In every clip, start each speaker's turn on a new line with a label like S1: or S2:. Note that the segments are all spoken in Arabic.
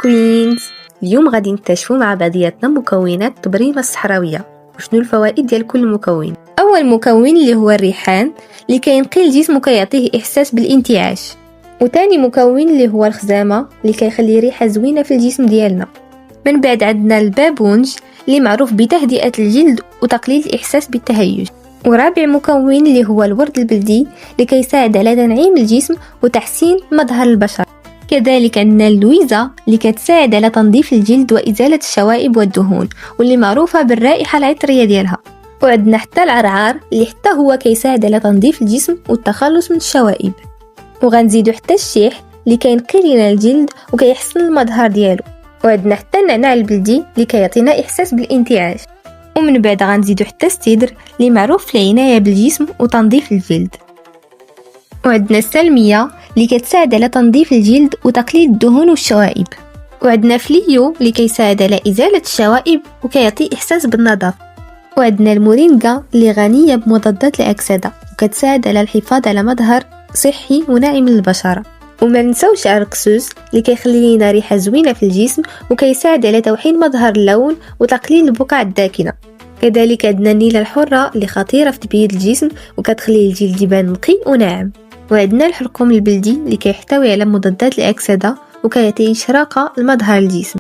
S1: كوينز، اليوم غادي نكتشفوا مع بعضياتنا مكونات التبريمة الصحراوية وشنو الفوائد ديال كل مكون. أول مكون اللي هو الريحان اللي كينقي الجسم وكيعطيه إحساس بالانتعاش، وثاني مكون اللي هو الخزامة اللي كيخلي ريحة زوينة في الجسم ديالنا. من بعد عندنا البابونج اللي معروف بتهدئة الجلد وتقليل الإحساس بالتهيج، ورابع مكون اللي هو الورد البلدي اللي كيساعد على تنعيم الجسم وتحسين مظهر البشرة. كذلك عندنا اللويزة اللي كتساعد على تنظيف الجلد وإزالة الشوائب والدهون واللي معروفة بالرائحة العطرية ديالها. وعندنا حتى العرعار اللي حتى هو كيساعد على تنظيف الجسم والتخلص من الشوائب. وغنزيدو حتى الشيح اللي كينقي لنا الجلد وكيحسن المظهر ديالو. وعندنا حتى النعناع البلدي اللي كيعطينا إحساس بالانتعاش. ومن بعد غنزيدو حتى السدر اللي معروف في العناية بالجسم وتنظيف الجلد. وعندنا السلمية اللي كتساعد على تنظيف الجلد وتقليل الدهون والشوائب. وعندنا فليو اللي كيساعد على إزالة الشوائب وكيعطي إحساس بالنظافة. وعندنا المورينغا اللي غنية بمضادات الأكسدة وكتساعد على الحفاظ على مظهر صحي وناعم للبشرة. وما ننساوش الركسوس اللي كيخلي لنا ريحة زوينة في الجسم وكيساعد على توحيد مظهر اللون وتقليل البقع الداكنة. كذلك عندنا النيلة الحرة اللي خطيرة في تبييض الجسم وكتخلي الجلد يبان نقي وناعم. وعندنا الحرقوم البلدي اللي كيحتوي على مضادات الأكسدة وكيعطي إشراقة لمظهر الجسم.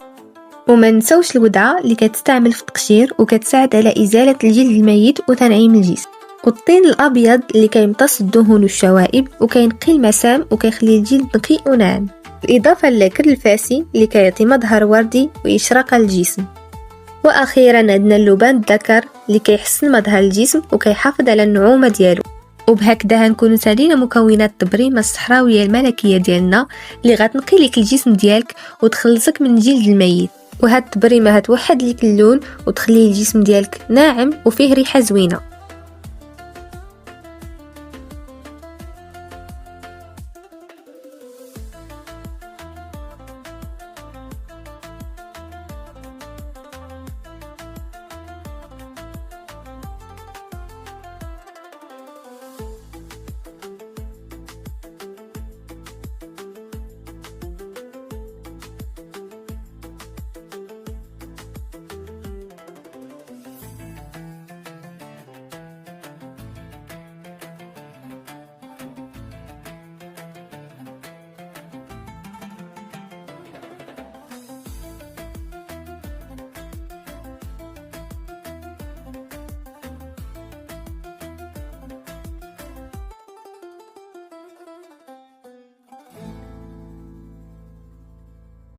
S1: وما ننساوش الودعة اللي كتستعمل في التقشير وكتساعد على إزالة الجلد الميت وتنعيم الجسم. والطين الأبيض اللي كيمتص الدهون والشوائب وكينقي المسام وكيخلي الجلد نقي وناعم. بالإضافة للكر الفاسي اللي كيعطي مظهر وردي وإشراقة للجسم. وأخيرا عندنا اللبان الذكر اللي كيحسن مظهر الجسم وكيحافظ على النعومة ديالو. وبهكذا هنكونوا سالينا مكونات التبريمة الصحراوية الملكية ديالنا اللي غتنقي لك الجسم ديالك وتخلصك من الجلد الميت. وهاد التبريمة هتوحد لك اللون وتخلي الجسم ديالك ناعم وفيه ريحة زوينة.